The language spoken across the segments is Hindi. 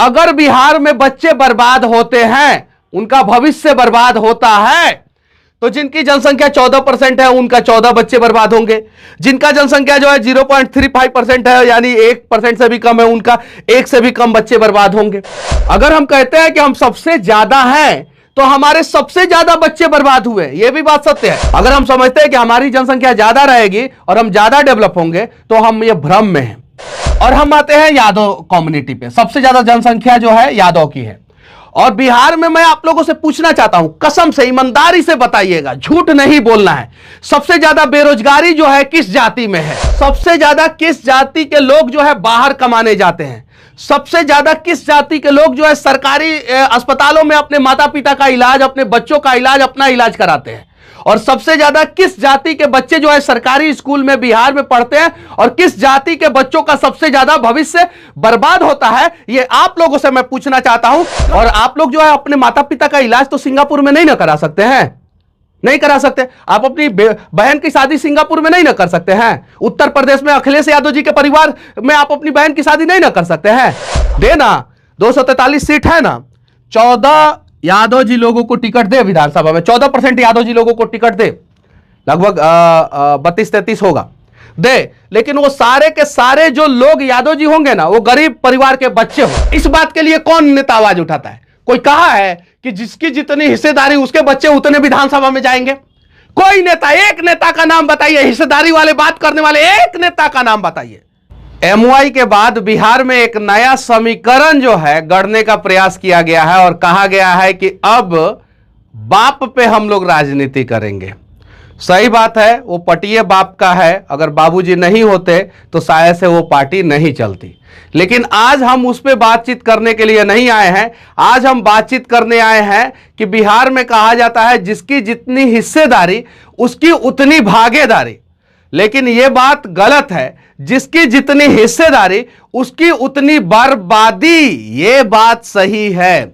अगर बिहार में बच्चे बर्बाद होते हैं, उनका भविष्य बर्बाद होता है, तो जिनकी जनसंख्या 14% है उनका 14 बच्चे बर्बाद होंगे। जिनका जनसंख्या जो है 0.35% है, यानी 1% से भी कम है, उनका 1 से भी कम बच्चे बर्बाद होंगे। अगर हम कहते हैं कि हम सबसे ज्यादा हैं, तो हमारे सबसे ज्यादा बच्चे बर्बाद हुए, यह भी बात सत्य है। अगर हम समझते हैं कि हमारी जनसंख्या ज्यादा रहेगी और हम ज्यादा डेवलप होंगे, तो हम ये भ्रम में हैं। और हम आते हैं यादव कम्युनिटी पे। सबसे ज्यादा जनसंख्या जो है यादव की है। और बिहार में मैं आप लोगों से पूछना चाहता हूं, कसम से ईमानदारी से बताइएगा, झूठ नहीं बोलना है, सबसे ज्यादा बेरोजगारी जो है किस जाति में है? सबसे ज्यादा किस जाति के लोग जो है बाहर कमाने जाते हैं? सबसे ज्यादा किस जाति के लोग जो है सरकारी अस्पतालों में अपने माता पिता का इलाज, अपने बच्चों का इलाज, अपना इलाज कराते हैं? और सबसे ज्यादा किस जाति के बच्चे जो है सरकारी स्कूल में बिहार में पढ़ते हैं? और किस जाति के बच्चों का सबसे ज्यादा भविष्य बर्बाद होता है? ये आप लोगों से मैं पूछना चाहता हूं। और आप लोग जो है अपने माता पिता का इलाज तो सिंगापुर में नहीं ना करा सकते हैं? नहीं करा सकते। आप अपनी बहन की शादी सिंगापुर में नहीं ना कर सकते हैं? उत्तर प्रदेश में अखिलेश यादव जी के परिवार में आप अपनी बहन की शादी नहीं ना कर सकते हैं? देना 243 सीट है ना, 14 यादव जी लोगों को टिकट दे विधानसभा में, 14% यादव जी लोगों को टिकट दे, लगभग 32-33 होगा, दे। लेकिन वो सारे के सारे जो लोग यादव जी होंगे ना, वो गरीब परिवार के बच्चे हों। इस बात के लिए कौन नेता आवाज उठाता है? कोई कहा है कि जिसकी जितनी हिस्सेदारी उसके बच्चे उतने विधानसभा में जाएंगे? कोई नेता, एक नेता का नाम बताइए, हिस्सेदारी वाले बात करने वाले एक नेता का नाम बताइए। MY के बाद बिहार में एक नया समीकरण जो है गढ़ने का प्रयास किया गया है और कहा गया है कि अब बाप पे हम लोग राजनीति करेंगे। सही बात है, वो पटिए बाप का है। अगर बाबूजी नहीं होते तो शायद से वो पार्टी नहीं चलती। लेकिन आज हम उस पर बातचीत करने के लिए नहीं आए हैं। आज हम बातचीत करने आए हैं कि बिहार में कहा जाता है जिसकी जितनी हिस्सेदारी उसकी उतनी भागीदारी। लेकिन यह बात गलत है, जिसकी जितनी हिस्सेदारी उसकी उतनी बर्बादी, यह बात सही है।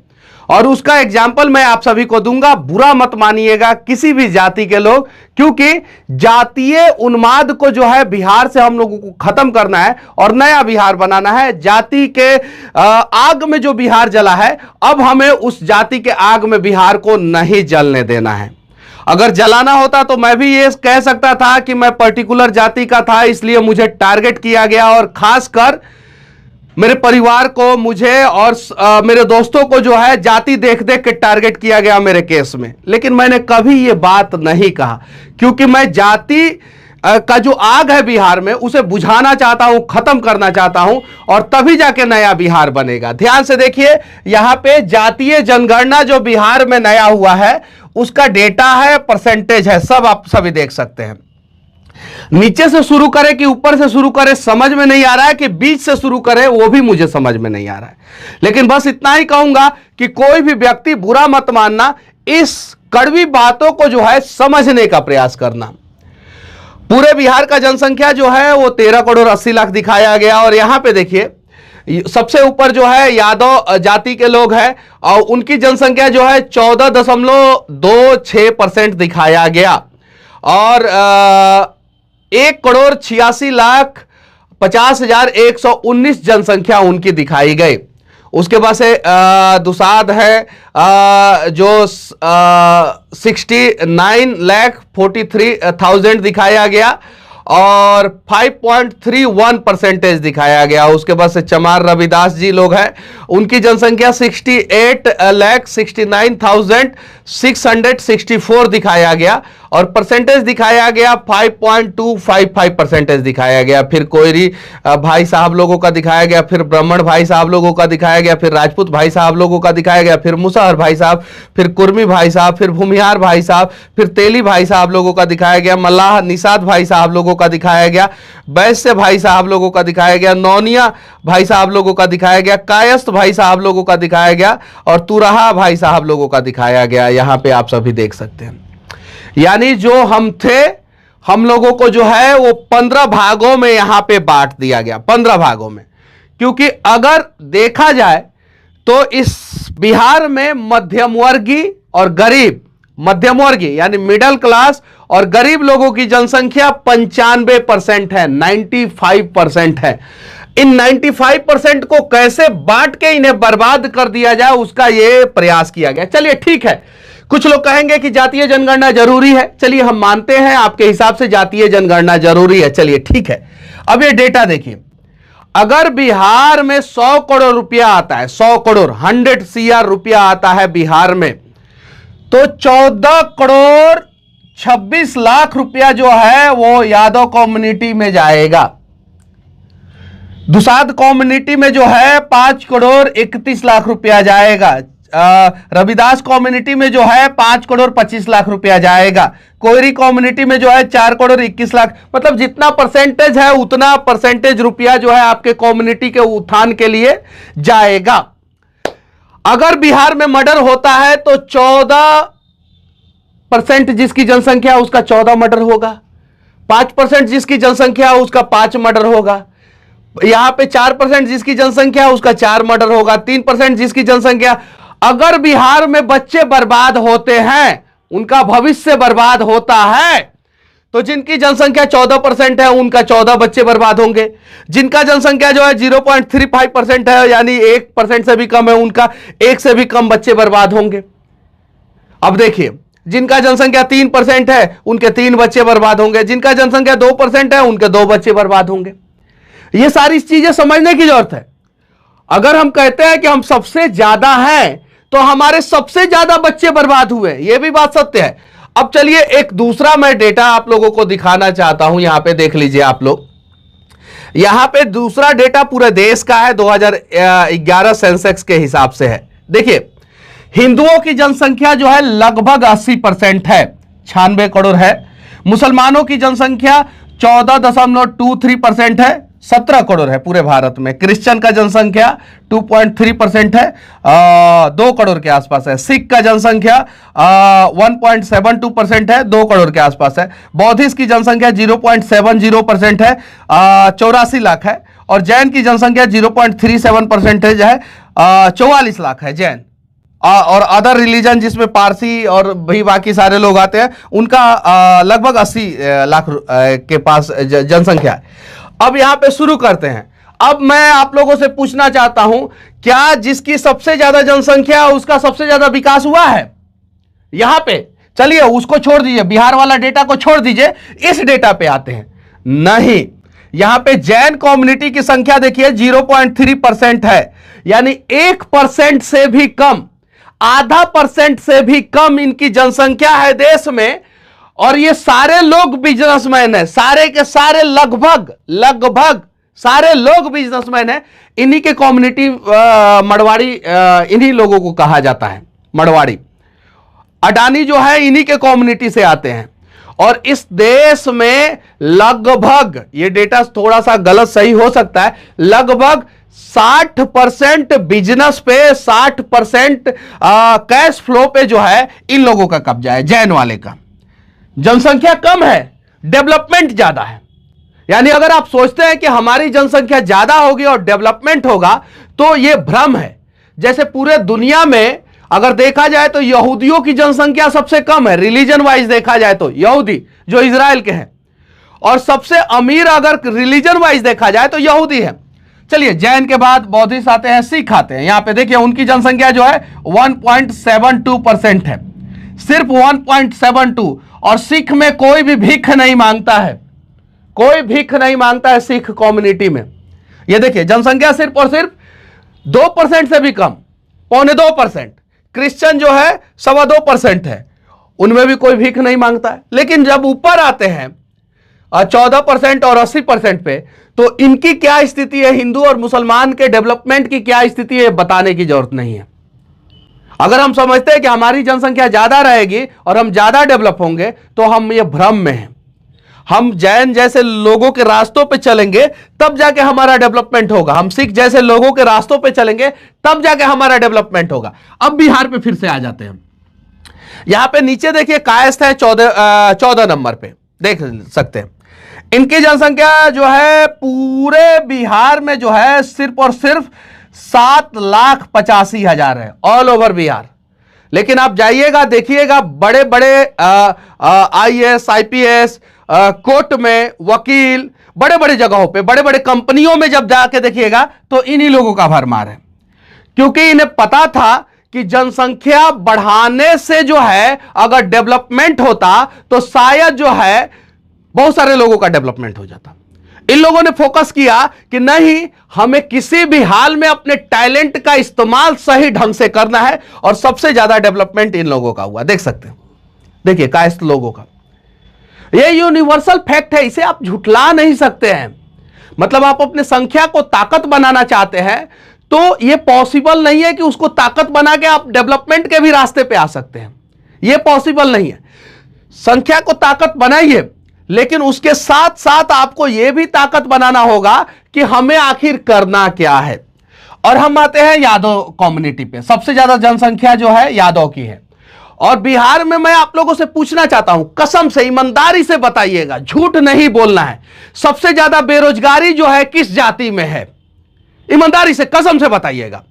और उसका एग्जाम्पल मैं आप सभी को दूंगा, बुरा मत मानिएगा किसी भी जाति के लोग, क्योंकि जातीय उन्माद को जो है बिहार से हम लोगों को खत्म करना है और नया बिहार बनाना है। जाति के आग में जो बिहार जला है, अब हमें उस जाति के आग में बिहार को नहीं जलने देना है। अगर जलाना होता तो मैं भी ये कह सकता था कि मैं पर्टिकुलर जाति का था, इसलिए मुझे टारगेट किया गया और खासकर मेरे परिवार को, मुझे और मेरे दोस्तों को जो है जाति देख देख के टारगेट किया गया मेरे केस में। लेकिन मैंने कभी ये बात नहीं कहा, क्योंकि मैं जाति का जो आग है बिहार में उसे बुझाना चाहता हूं, खत्म करना चाहता हूं, और तभी जाके नया बिहार बनेगा। ध्यान से देखिए, यहां पे जातीय जनगणना जो बिहार में नया हुआ है उसका डेटा है, परसेंटेज है, सब आप सभी देख सकते हैं। नीचे से शुरू करें कि ऊपर से शुरू करें समझ में नहीं आ रहा है, कि बीच से शुरू करें वो भी मुझे समझ में नहीं आ रहा है। लेकिन बस इतना ही कहूंगा कि कोई भी व्यक्ति बुरा मत मानना, इस कड़वी बातों को जो है समझने का प्रयास करना। पूरे बिहार का जनसंख्या जो है वो 13 करोड़ 80 लाख दिखाया गया। और यहां पे देखिए सबसे ऊपर जो है यादव जाति के लोग हैं और उनकी जनसंख्या जो है 14.26% दिखाया गया। और 1,86,50,119 जनसंख्या उनकी दिखाई गई। उसके बाद से दुसाध है जो 69,43,000 दिखाया गया और 5.31% दिखाया गया। उसके बाद से चमार रविदास जी लोग हैं, उनकी जनसंख्या 68,69,664 दिखाया गया और परसेंटेज दिखाया गया 5.255% दिखाया गया। फिर कोयरी भाई साहब लोगों का दिखाया गया, फिर ब्राह्मण भाई साहब लोगों का दिखाया गया, फिर राजपूत भाई साहब लोगों का दिखाया गया, फिर मुसहर भाई साहब, फिर कुर्मी भाई साहब, फिर भूमिहार भाई साहब, फिर तेली भाई साहब लोगों का दिखाया गया, मल्लाह निषाद भाई साहब लोगों का दिखाया गया, वैश्य भाई साहब लोगों का दिखाया गया, नौनिया भाई साहब लोगों का दिखाया गया, कायस्थ भाई साहब लोगों का दिखाया गया और तुराहा भाई साहब लोगों का दिखाया गया। यहां पे आप सभी देख सकते हैं। यानी जो हम थे, हम लोगों को जो है वो 15 भागों में यहां पे बांट दिया गया, 15 भागों में। क्योंकि अगर देखा जाए तो इस बिहार में मध्यम वर्गीय और गरीब, मध्यम वर्गीय यानी मिडिल क्लास और गरीब लोगों की जनसंख्या 95% है, 95% है। इन 95% को कैसे बांट के इन्हें बर्बाद कर दिया जाए, उसका यह प्रयास किया गया। चलिए ठीक है, कुछ लोग कहेंगे कि जातीय जनगणना जरूरी है। चलिए हम मानते हैं आपके हिसाब से जातीय जनगणना जरूरी है, चलिए ठीक है। अब ये डेटा देखिए, अगर बिहार में 100 करोड़ रुपया आता है, 100 करोड़ 100 CR रुपया आता है बिहार में, तो 14 करोड़ 26 लाख रुपया जो है वो यादव कम्युनिटी में जाएगा। दुसाध कम्युनिटी में जो है 5 करोड़ 31 लाख रुपया जाएगा। रविदास कम्युनिटी में जो है 5 करोड़ 25 लाख रुपया जाएगा। कोयरी कम्युनिटी में जो है 4 करोड़ 21 लाख, मतलब जितना परसेंटेज है उतना परसेंटेज रुपया जो है आपके कम्युनिटी के उत्थान के लिए जाएगा। अगर बिहार में मर्डर होता है तो 14% जिसकी जनसंख्या उसका 14 मर्डर होगा, 5% जिसकी जनसंख्या उसका 5 मर्डर होगा, यहां पे 4% जिसकी जनसंख्या उसका 4 मर्डर होगा, 3% जिसकी जनसंख्या। अगर बिहार में बच्चे बर्बाद होते हैं, उनका भविष्य बर्बाद होता है, तो जिनकी जनसंख्या 14% है उनका 14 बच्चे बर्बाद होंगे। जिनका जनसंख्या जो है 0.35% है, यानी 1% से भी कम है, उनका 1 से भी कम बच्चे बर्बाद होंगे। अब देखिए, जिनका जनसंख्या 3% है उनके 3 बच्चे बर्बाद होंगे, जिनका जनसंख्या 2% है उनके 2 बच्चे बर्बाद होंगे। ये सारी चीजें समझने की जरूरत है। अगर हम कहते हैं कि हम सबसे ज्यादा हैं, तो हमारे सबसे ज्यादा बच्चे बर्बाद हुए, यह भी बात सत्य है। अब चलिए एक दूसरा मैं डेटा आप लोगों को दिखाना चाहता हूं, यहां पे देख लीजिए आप लोग। यहां पे दूसरा डेटा पूरे देश का है, 2011 सेंसेक्स के हिसाब से है। देखिए, हिंदुओं की जनसंख्या जो है लगभग 80% है, 96 करोड़ है। मुसलमानों की जनसंख्या 14.23% है, 17 करोड़ है पूरे भारत में। क्रिश्चियन का जनसंख्या 2.3% है, 2 करोड़ के आसपास है। सिख का जनसंख्या 1.72% है, 2 करोड़ के आसपास है। बौद्धिस्ट की जनसंख्या 0.70% है, 84 लाख है। और जैन की जनसंख्या 0.37% है, 44 लाख है जैन। और अदर रिलीजन जिसमें पारसी और भी बाकी सारे लोग आते हैं, उनका लगभग 80 लाख के पास जनसंख्या है। अब यहां पे शुरू करते हैं। अब मैं आप लोगों से पूछना चाहता हूं, क्या जिसकी सबसे ज्यादा जनसंख्या उसका सबसे ज्यादा विकास हुआ है? यहां पे चलिए उसको छोड़ दीजिए, बिहार वाला डेटा को छोड़ दीजिए, इस डेटा पे आते हैं। नहीं, यहां पे जैन कम्युनिटी की संख्या देखिए 0.3% है, यानी 1% से भी कम, आधा % से भी कम इनकी जनसंख्या है देश में। और ये सारे लोग बिजनेसमैन हैं, सारे के सारे लगभग सारे लोग बिजनेसमैन हैं। इन्हीं के कम्युनिटी मड़वाड़ी, इन्हीं लोगों को कहा जाता है मड़वाड़ी। अडानी जो है इन्हीं के कम्युनिटी से आते हैं। और इस देश में लगभग, ये डेटा थोड़ा सा गलत सही हो सकता है, लगभग 60% बिजनेस पे, 60% कैश फ्लो पे जो है इन लोगों का कब्जा है, जैन वाले का। जनसंख्या कम है, डेवलपमेंट ज्यादा है। यानी अगर आप सोचते हैं कि हमारी जनसंख्या ज्यादा होगी और डेवलपमेंट होगा, तो यह भ्रम है। जैसे पूरे दुनिया में अगर देखा जाए तो यहूदियों की जनसंख्या सबसे कम है, रिलीजन वाइज देखा जाए तो यहूदी जो इजराइल के हैं। और सबसे अमीर अगर रिलीजन वाइज देखा जाए तो यहूदी है। चलिए, जैन के बाद बौद्धिस्ट आते हैं, सिख आते हैं। यहां पे देखिए उनकी जनसंख्या जो है 1.72% है, सिर्फ 1.72। और सिख में कोई भी भीख नहीं मांगता है, कोई भीख नहीं मांगता है सिख कम्युनिटी में। ये देखिए जनसंख्या सिर्फ और सिर्फ 2% से भी कम, 0.25%। क्रिश्चियन जो है 2.25% है, उनमें भी कोई भीख नहीं मांगता है। लेकिन जब ऊपर आते हैं 14% और 80% पे, तो इनकी क्या स्थिति है, हिंदू और मुसलमान के डेवलपमेंट की क्या स्थिति है, बताने की जरूरत नहीं है। अगर हम समझते हैं कि हमारी जनसंख्या ज्यादा रहेगी और हम ज्यादा डेवलप होंगे, तो हम ये भ्रम में हैं। हम जैन जैसे लोगों के रास्तों पे चलेंगे तब जाके हमारा डेवलपमेंट होगा, हम सिख जैसे लोगों के रास्तों पे चलेंगे तब जाके हमारा डेवलपमेंट होगा। अब बिहार पे फिर से आ जाते हैं। यहां पे नीचे देखिए कायस्थ है 14 नंबर पे, देख सकते हैं। इनकी जनसंख्या जो है पूरे बिहार में जो है सिर्फ और सिर्फ 7,85,000 है, ऑल ओवर बिहार। लेकिन आप जाइएगा देखिएगा, बड़े बड़े IAS IPS कोर्ट में वकील, बड़े बड़े जगहों पे, बड़े बड़े कंपनियों में जब जाके देखिएगा तो इन्हीं लोगों का भरमार है, क्योंकि इन्हें पता था कि जनसंख्या बढ़ाने से जो है अगर डेवलपमेंट होता तो शायद जो है बहुत सारे लोगों का डेवलपमेंट हो जाता। इन लोगों ने फोकस किया कि नहीं, हमें किसी भी हाल में अपने टैलेंट का इस्तेमाल सही ढंग से करना है, और सबसे ज्यादा डेवलपमेंट इन लोगों का हुआ। देख सकते हैं, देखिए कायस्थ लोगों का, यह यूनिवर्सल फैक्ट है, इसे आप झुठला नहीं सकते हैं। मतलब आप अपने संख्या को ताकत बनाना चाहते हैं तो यह पॉसिबल नहीं है कि उसको ताकत बना के आप डेवलपमेंट के भी रास्ते पे आ सकते हैं, यह पॉसिबल नहीं है। संख्या को ताकत बनाइए, लेकिन उसके साथ साथ आपको यह भी ताकत बनाना होगा कि हमें आखिर करना क्या है। और हम आते हैं यादव कम्युनिटी पे, सबसे ज्यादा जनसंख्या जो है यादव की है। और बिहार में मैं आप लोगों से पूछना चाहता हूं, कसम से ईमानदारी से बताइएगा, झूठ नहीं बोलना है, सबसे ज्यादा बेरोजगारी जो है किस जाति में है? ईमानदारी से कसम से बताइएगा,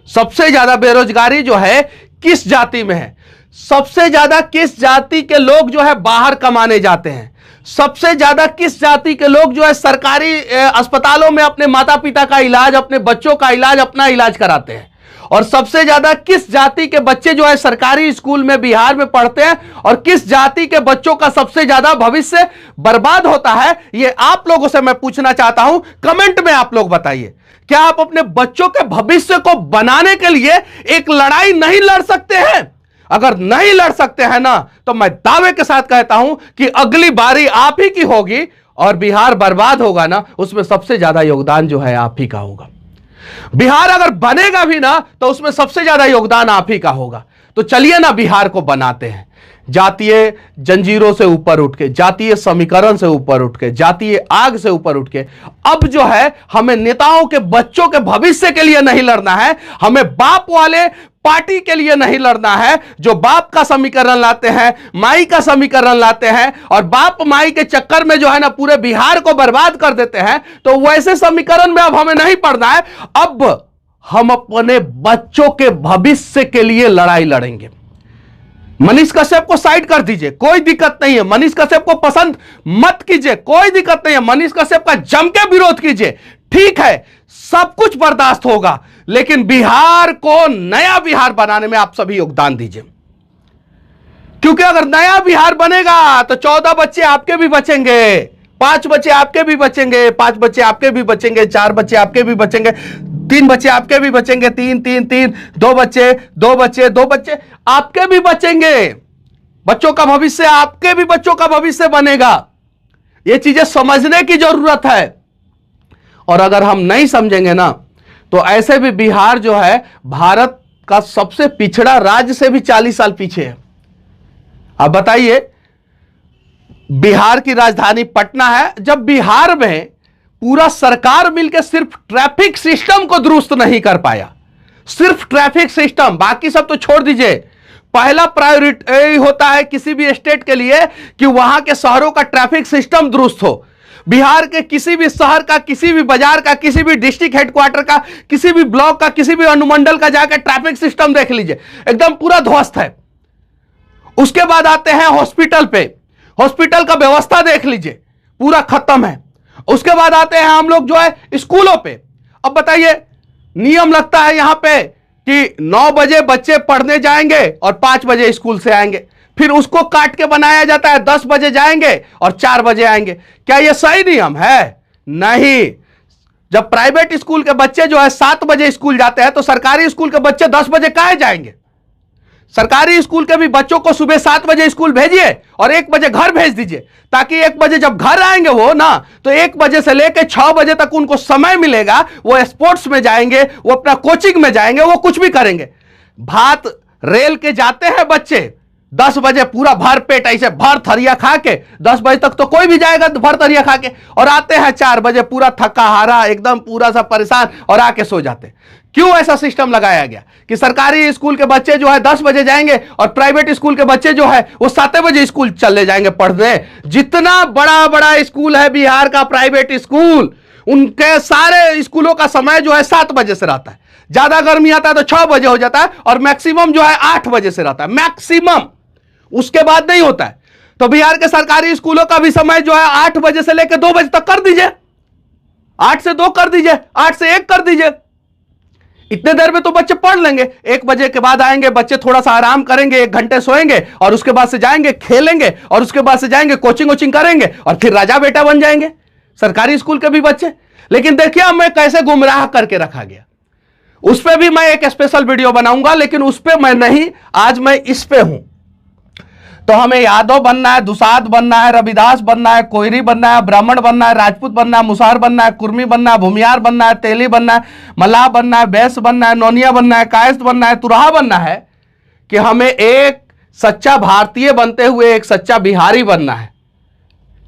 सबसे ज्यादा बेरोजगारी जो है किस जाति में है? सबसे ज्यादा किस जाति के लोग जो है बाहर कमाने जाते हैं? सबसे ज्यादा किस जाति के लोग जो है सरकारी अस्पतालों में अपने माता पिता का इलाज, अपने बच्चों का इलाज, अपना इलाज कराते हैं? और सबसे ज्यादा किस जाति के बच्चे जो है सरकारी स्कूल में बिहार में पढ़ते हैं? और किस जाति के बच्चों का सबसे ज्यादा भविष्य बर्बाद होता है? ये आप लोगों से मैं पूछना चाहता हूं, कमेंट में आप लोग बताइए, क्या आप अपने बच्चों के भविष्य को बनाने के लिए एक लड़ाई नहीं लड़ सकते हैं? अगर नहीं लड़ सकते हैं ना, तो मैं दावे के साथ कहता हूं कि अगली बारी आप ही की होगी, और बिहार बर्बाद होगा ना, उसमें सबसे ज्यादा योगदान जो है आप ही का होगा। बिहार अगर बनेगा भी ना, तो उसमें सबसे ज्यादा योगदान आप ही का होगा। तो चलिए ना बिहार को बनाते हैं, जातीय जंजीरों से ऊपर उठ के, जातीय समीकरण से ऊपर उठ के, जातीय आग से ऊपर उठ के। अब जो है हमें नेताओं के बच्चों के भविष्य के लिए नहीं लड़ना है, हमें बाप वाले पार्टी के लिए नहीं लड़ना है, जो बाप का समीकरण लाते हैं, माई का समीकरण लाते हैं, और बाप माई के चक्कर में जो है ना पूरे बिहार को बर्बाद कर देते हैं। तो वैसे समीकरण में अब हमें नहीं पड़ना है, अब हम अपने बच्चों के भविष्य के लिए लड़ाई लड़ेंगे। मनीष कश्यप को साइड कर दीजिए, कोई दिक्कत नहीं है, मनीष कश्यप को पसंद मत कीजिए, कोई दिक्कत नहीं है, मनीष कश्यप का जम के विरोध कीजिए, ठीक है, सब कुछ बर्दाश्त होगा, लेकिन बिहार को नया बिहार बनाने में आप सभी योगदान दीजिए। क्योंकि अगर नया बिहार बनेगा तो 14 बच्चे आपके भी बचेंगे, 5 बच्चे आपके भी बचेंगे, 5 बच्चे आपके भी बचेंगे, 4 बच्चे आपके भी बचेंगे, 3 बच्चे आपके भी बचेंगे, 3 3 3, 2 बच्चे 2 बच्चे 2 बच्चे आपके भी बचेंगे। बच्चों का भविष्य, आपके भी बच्चों का भविष्य बनेगा। ये चीजें समझने की जरूरत है, और अगर हम नहीं समझेंगे ना, तो ऐसे भी बिहार जो है भारत का सबसे पिछड़ा राज्य से भी 40 साल पीछे है। अब बताइए, बिहार की राजधानी पटना है, जब बिहार में पूरा सरकार मिलकर सिर्फ ट्रैफिक सिस्टम को दुरुस्त नहीं कर पाया, सिर्फ ट्रैफिक सिस्टम, बाकी सब तो छोड़ दीजिए, पहला प्रायोरिटी होता है किसी भी स्टेट के लिए कि वहां के शहरों का ट्रैफिक सिस्टम दुरुस्त हो। बिहार के किसी भी शहर का, किसी भी बाजार का, किसी भी डिस्ट्रिक्ट हेडक्वार्टर का, किसी भी ब्लॉक का, किसी भी अनुमंडल का जाकर ट्रैफिक सिस्टम देख लीजिए, एकदम पूरा ध्वस्त है। उसके बाद आते हैं हॉस्पिटल पे, हॉस्पिटल का व्यवस्था देख लीजिए, पूरा खत्म है। उसके बाद आते हैं हम लोग जो है स्कूलों पे। अब बताइए, नियम लगता है यहां पे कि 9 बजे बच्चे पढ़ने जाएंगे और 5 बजे स्कूल से आएंगे, फिर उसको काट के बनाया जाता है 10 बजे जाएंगे और 4 बजे आएंगे। क्या यह सही नियम है? नहीं। जब प्राइवेट स्कूल के बच्चे जो है 7 बजे स्कूल जाते हैं, तो सरकारी स्कूल के बच्चे 10 बजे काहे जाएंगे? सरकारी स्कूल के भी बच्चों को सुबह 7 बजे स्कूल भेजिए और 1 बजे घर भेज दीजिए, ताकि 1 बजे जब घर आएंगे वो ना, तो 1 बजे से लेकर 6 बजे तक उनको समय मिलेगा, वो स्पोर्ट्स में जाएंगे, वो अपना कोचिंग में जाएंगे, वो कुछ भी करेंगे। भात रेल के जाते हैं बच्चे 10 बजे पूरा भर पेट ऐसे भर थरिया खा के, 10 बजे तक तो कोई भी जाएगा भर थरिया खा के, और आते हैं 4 बजे पूरा थका हारा, एकदम पूरा सा परेशान, और आके सो जाते। क्यों ऐसा सिस्टम लगाया गया कि सरकारी स्कूल के बच्चे जो है 10 बजे जाएंगे और प्राइवेट स्कूल के बच्चे जो है वो 7 बजे स्कूल चले जाएंगे पढ़ने? जितना बड़ा बड़ा स्कूल है बिहार का प्राइवेट स्कूल, उनके सारे स्कूलों का समय जो है 7 बजे से रहता है। ज्यादा गर्मी आता है तो 6 बजे हो जाता है, और मैक्सिमम जो है 8 बजे से रहता है, मैक्सिमम, उसके बाद नहीं होता है। तो बिहार के सरकारी स्कूलों का भी समय जो है 8 बजे से लेकर 2 बजे तक कर दीजिए, 8 से 2 कर दीजिए, 8 से 1 कर दीजिए। इतने देर में तो बच्चे पढ़ लेंगे। 1 बजे के बाद आएंगे बच्चे, थोड़ा सा आराम करेंगे, 1 घंटे सोएंगे और उसके बाद से जाएंगे खेलेंगे और उसके बाद से जाएंगे कोचिंग वोचिंग करेंगे और फिर राजा बेटा बन जाएंगे सरकारी स्कूल के भी बच्चे। लेकिन देखिए हमें कैसे गुमराह करके रखा गया। उस पर भी मैं एक स्पेशल वीडियो बनाऊंगा, लेकिन उस पर मैं नहीं, आज मैं इस पे हूं। तो हमें यादव बनना है, दुसाध बनना है, रविदास बनना है, कोयरी बनना है, ब्राह्मण बनना है, राजपूत बनना है, मुसार बनना है, कुर्मी बनना है, भूमियार बनना है, तेली बनना है, मल्लाह बनना है, बैस बनना है, नौनिया बनना है, कायस्थ बनना है, तुरहा बनना है, कि हमें एक सच्चा भारतीय बनते हुए एक सच्चा बिहारी बनना है।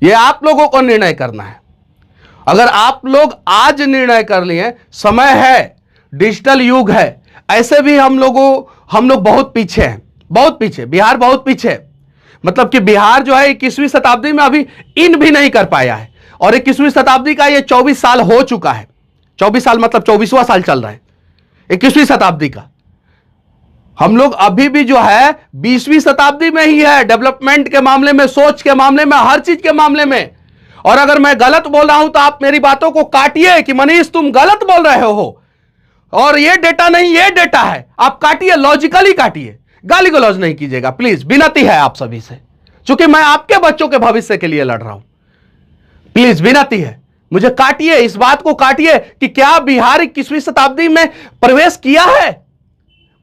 यह आप लोगों को निर्णय करना है। अगर आप लोग आज निर्णय कर लिए, समय है, डिजिटल युग है, ऐसे भी हम लोग बहुत पीछे हैं, बहुत पीछे, बिहार बहुत पीछे है। मतलब कि बिहार जो है 21वीं शताब्दी में अभी इन भी नहीं कर पाया है, और 21वीं शताब्दी का ये 24 साल हो चुका है। 24 साल मतलब 24वां साल चल रहा है 21वीं शताब्दी का। हम लोग अभी भी जो है 20वीं शताब्दी में ही है, डेवलपमेंट के मामले में, सोच के मामले में, हर चीज के मामले में। और अगर मैं गलत बोल रहा हूं तो आप मेरी बातों को काटिए कि मनीष तुम गलत बोल रहे हो और ये डेटा नहीं, ये डेटा है, आप काटिए, लॉजिकली काटिए, गाली गलौज नहीं कीजिएगा प्लीज, विनती है आप सभी से, क्योंकि मैं आपके बच्चों के भविष्य के लिए लड़ रहा हूं। प्लीज विनती है, मुझे काटिए, इस बात को काटिए कि क्या बिहार 21वीं शताब्दी में प्रवेश किया है।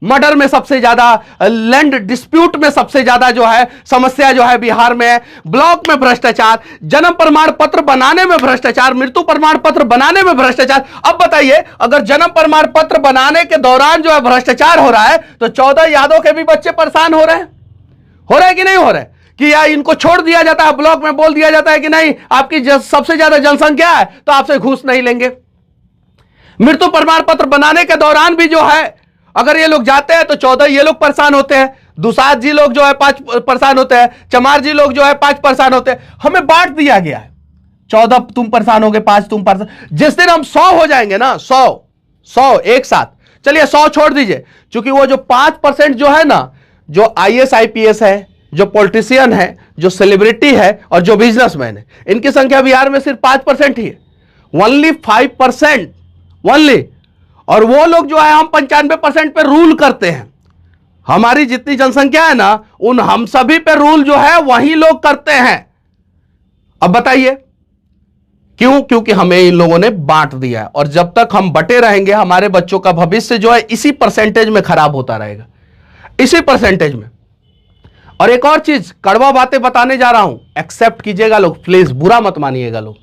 मर्डर में सबसे ज्यादा, लैंड डिस्प्यूट में सबसे ज्यादा जो है समस्या जो है बिहार में है, ब्लॉक में भ्रष्टाचार, जन्म प्रमाण पत्र बनाने में भ्रष्टाचार, मृत्यु प्रमाण पत्र बनाने में भ्रष्टाचार। अब बताइए, अगर जन्म प्रमाण पत्र बनाने के दौरान जो है भ्रष्टाचार हो रहा है तो 14 यादव के भी बच्चे परेशान हो रहे हैं कि नहीं हो रहे? कि या इनको छोड़ दिया जाता है, ब्लॉक में बोल दिया जाता है कि नहीं आपकी सबसे ज्यादा जनसंख्या है तो आपसे घूस नहीं लेंगे। मृत्यु प्रमाण पत्र बनाने के दौरान भी जो है अगर ये लोग जाते हैं तो 14 ये लोग परेशान होते हैं, दुसाध जी लोग जो है 5 परेशान होते हैं, चमार जी लोग जो है 5 परेशान होते हैं। हमें बांट दिया गया है, 14 तुम परेशान होगे, 5 तुम परेशान। जिस दिन हम 100 हो जाएंगे ना, 100 एक साथ, चलिए 100 छोड़ दीजिए, क्योंकि वो जो 5% जो है ना, जो IAS IPS है, जो पॉलिटिशियन है, जो सेलिब्रिटी है और जो बिजनेसमैन है, इनकी संख्या बिहार में सिर्फ 5% ही है, ओनली 5%, ओनली। और वो लोग जो है हम 95% पे रूल करते हैं। हमारी जितनी जनसंख्या है ना, उन हम सभी पे रूल जो है वही लोग करते हैं। अब बताइए क्यों? क्योंकि हमें इन लोगों ने बांट दिया है, और जब तक हम बटे रहेंगे हमारे बच्चों का भविष्य जो है इसी परसेंटेज में खराब होता रहेगा, इसी परसेंटेज में। और एक और चीज, कड़वा बातें बताने जा रहा हूं, एक्सेप्ट कीजिएगा लोग, प्लीज बुरा मत मानिएगा लोग।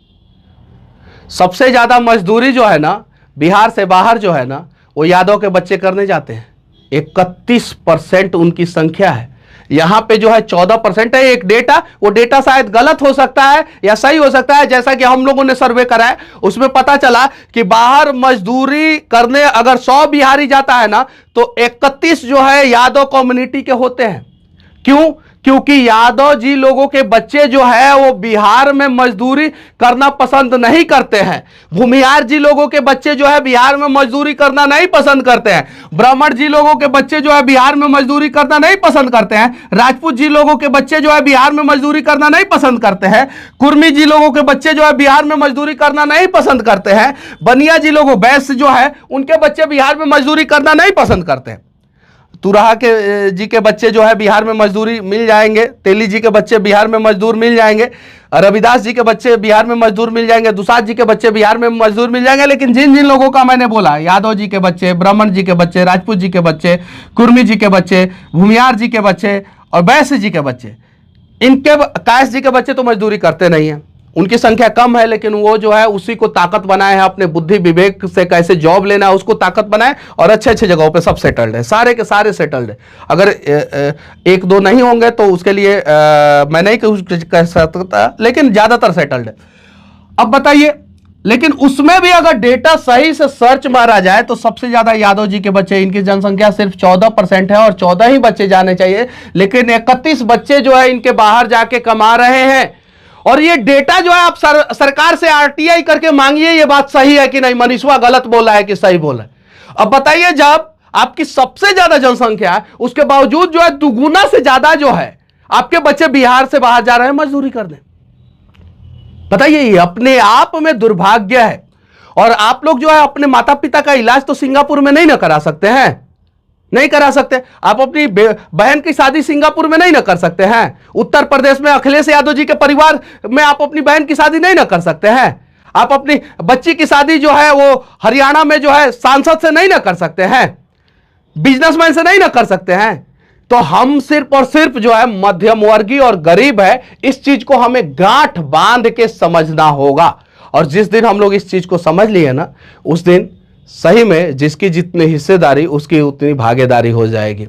सबसे ज्यादा मजदूरी जो है ना बिहार से बाहर जो है ना, वो यादव के बच्चे करने जाते हैं। 31% उनकी संख्या है। यहां पे जो है 14% है। एक डेटा, वो डेटा शायद गलत हो सकता है या सही हो सकता है, जैसा कि हम लोगों ने सर्वे करा है उसमें पता चला कि बाहर मजदूरी करने अगर 100 बिहारी जाता है ना तो 31 जो है यादव कम्युनिटी के होते हैं। क्यों? क्योंकि यादव जी लोगों के बच्चे जो है वो बिहार में मजदूरी करना पसंद नहीं करते हैं। भूमियार जी लोगों के बच्चे जो है बिहार में मजदूरी करना नहीं पसंद करते हैं। ब्राह्मण जी लोगों के बच्चे जो है बिहार में मजदूरी करना नहीं पसंद करते हैं। राजपूत जी लोगों के बच्चे जो है बिहार में मजदूरी करना नहीं पसंद करते हैं। कुर्मी जी लोगों के बच्चे जो है बिहार में मजदूरी करना नहीं पसंद करते हैं। बनिया जी लोगों, बैस जो है उनके बच्चे बिहार में मजदूरी करना नहीं पसंद करते हैं। तुरहा के जी के बच्चे जो है बिहार में मजदूरी मिल जाएंगे, तेली जी के बच्चे बिहार में मजदूर मिल जाएंगे, रविदास जी के बच्चे बिहार में मजदूर मिल जाएंगे, दुसाध जी के बच्चे बिहार में मजदूर मिल जाएंगे। लेकिन जिन जिन लोगों का मैंने बोला, यादव जी के बच्चे, ब्राह्मण जी के बच्चे, राजपूत जी के बच्चे, कुर्मी जी के बच्चे, भूमियार जी के बच्चे और बैस जी के बच्चे, इनके कायस जी के बच्चे तो मजदूरी करते नहीं है। उनकी संख्या कम है, लेकिन वो जो है उसी को ताकत बनाए हैं, अपने बुद्धि विवेक से कैसे जॉब लेना है उसको ताकत बनाए और अच्छे अच्छे जगहों पे सब सेटल्ड है, सारे के सारे सेटल्ड है। अगर एक दो नहीं होंगे तो उसके लिए मैं नहीं कह सकता, लेकिन ज्यादातर सेटल्ड है। अब बताइए, लेकिन उसमें भी अगर डेटा सही से सर्च मारा जाए तो सबसे ज्यादा यादव जी के बच्चे, इनकी जनसंख्या सिर्फ 14% है और 14 ही बच्चे जाने चाहिए, लेकिन 31 बच्चे जो है इनके बाहर जाके कमा रहे हैं। और ये डेटा जो है आप सरकार से RTI करके मांगिए, ये बात सही है कि नहीं, मनीषवा गलत बोला है कि सही बोला है। अब बताइए, जब आपकी सबसे ज्यादा जनसंख्या है उसके बावजूद जो है दुगुना से ज्यादा जो है आपके बच्चे बिहार से बाहर जा रहे हैं मजदूरी करने। बताइए, ये अपने आप में दुर्भाग्य है। और आप लोग जो है अपने माता पिता का इलाज तो सिंगापुर में नहीं ना करा सकते हैं, नहीं करा सकते। आप अपनी बहन की शादी सिंगापुर में नहीं ना कर सकते हैं। उत्तर प्रदेश में अखिलेश यादव जी के परिवार में आप अपनी बहन की शादी नहीं ना कर सकते हैं। आप अपनी बच्ची की शादी जो है वो हरियाणा में जो है सांसद से नहीं ना कर सकते हैं, बिजनेसमैन से नहीं ना कर सकते हैं। तो हम सिर्फ और सिर्फ जो है मध्यम वर्गीय और गरीब है, इस चीज को हमें गांठ बांध के समझना होगा। और जिस दिन हम लोग इस चीज को समझ लिए ना, उस दिन सही में जिसकी जितनी हिस्सेदारी उसकी उतनी भागीदारी हो जाएगी।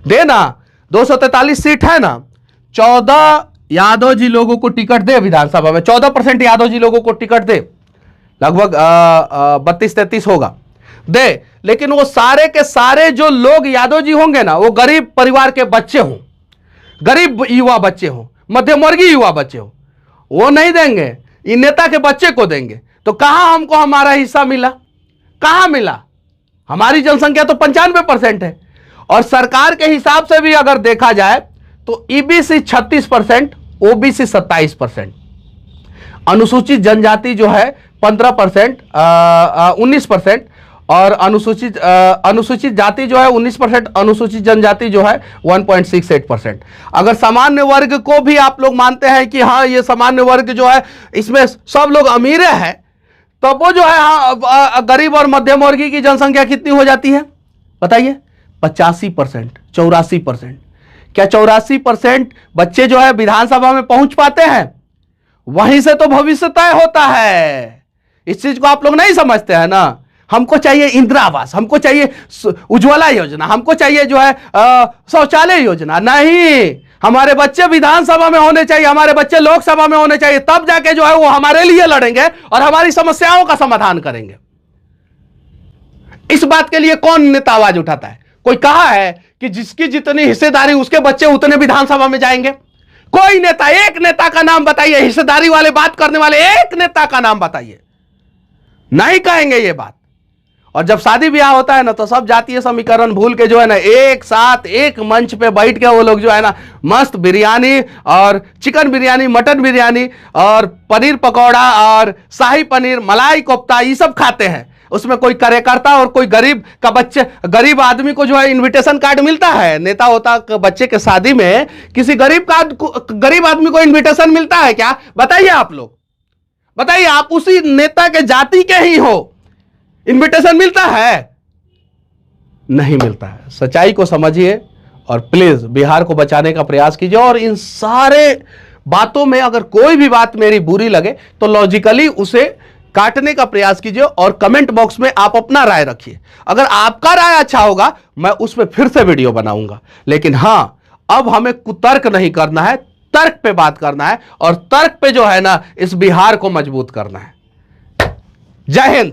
देना 243 सीट है ना, 14 यादव जी लोगों को टिकट दे विधानसभा में, 14% यादव जी लोगों को टिकट दे, लगभग 32-33 होगा दे। लेकिन वो सारे के सारे जो लोग यादव जी होंगे ना, वो गरीब परिवार के बच्चे हों, गरीब युवा बच्चे हों, मध्यम वर्गीय युवा बच्चे हों, वो नहीं देंगे, इन नेता के बच्चे को देंगे। तो कहां हमको हमारा हिस्सा मिला, कहां मिला? हमारी जनसंख्या तो 95% है। और सरकार के हिसाब से भी अगर देखा जाए तो ईबीसी 36%, ओबीसी 27%, अनुसूचित जनजाति जो है 15%, 19%, और अनुसूचित जाति जो है 19%, अनुसूचित जनजाति जो है 1.68%। अगर सामान्य वर्ग को भी आप लोग मानते हैं कि हाँ ये सामान्य वर्ग जो है इसमें सब लोग अमीर हैं, तो वो जो है हाँ गरीब और मध्यम वर्गीय की जनसंख्या कितनी हो जाती है बताइए? 85%, 84%। क्या 84% बच्चे जो है विधानसभा में पहुंच पाते हैं? वहीं से तो भविष्य तय होता है। इस चीज को आप लोग नहीं समझते हैं ना। हमको चाहिए इंदिरा आवास, हमको चाहिए उज्ज्वला योजना, हमको चाहिए जो है शौचालय योजना। नहीं, हमारे बच्चे विधानसभा में होने चाहिए, हमारे बच्चे लोकसभा में होने चाहिए, तब जाके जो है वो हमारे लिए लड़ेंगे और हमारी समस्याओं का समाधान करेंगे। इस बात के लिए कौन नेता आवाज उठाता है? कोई कहा है कि जिसकी जितनी हिस्सेदारी उसके बच्चे उतने विधानसभा में जाएंगे? कोई नेता, एक नेता का नाम बताइए, हिस्सेदारी वाले बात करने वाले एक नेता का नाम बताइए। नहीं कहेंगे ये बात। और जब शादी ब्याह होता है ना, तो सब जातीय समीकरण भूल के जो है ना एक साथ एक मंच पे बैठ के वो लोग जो है ना मस्त बिरयानी और चिकन बिरयानी, मटन बिरयानी और पनीर पकौड़ा और शाही पनीर, मलाई कोफ्ता, ये सब खाते हैं। उसमें कोई कार्यकर्ता और कोई गरीब का बच्चे, गरीब आदमी को जो है इनविटेशन कार्ड मिलता है? नेता होता बच्चे के शादी में किसी गरीब आदमी को इनविटेशन मिलता है क्या? बताइए आप लोग, बताइए। आप उसी नेता के जाति के ही हो, इनविटेशन मिलता है? नहीं मिलता है। सच्चाई को समझिए और प्लीज बिहार को बचाने का प्रयास कीजिए। और इन सारे बातों में अगर कोई भी बात मेरी बुरी लगे तो लॉजिकली उसे काटने का प्रयास कीजिए और कमेंट बॉक्स में आप अपना राय रखिए। अगर आपका राय अच्छा होगा मैं उसमें फिर से वीडियो बनाऊंगा। लेकिन हां, अब हमें कुतर्क नहीं करना है, तर्क पे बात करना है और तर्क पे जो है ना इस बिहार को मजबूत करना है। जय हिंद।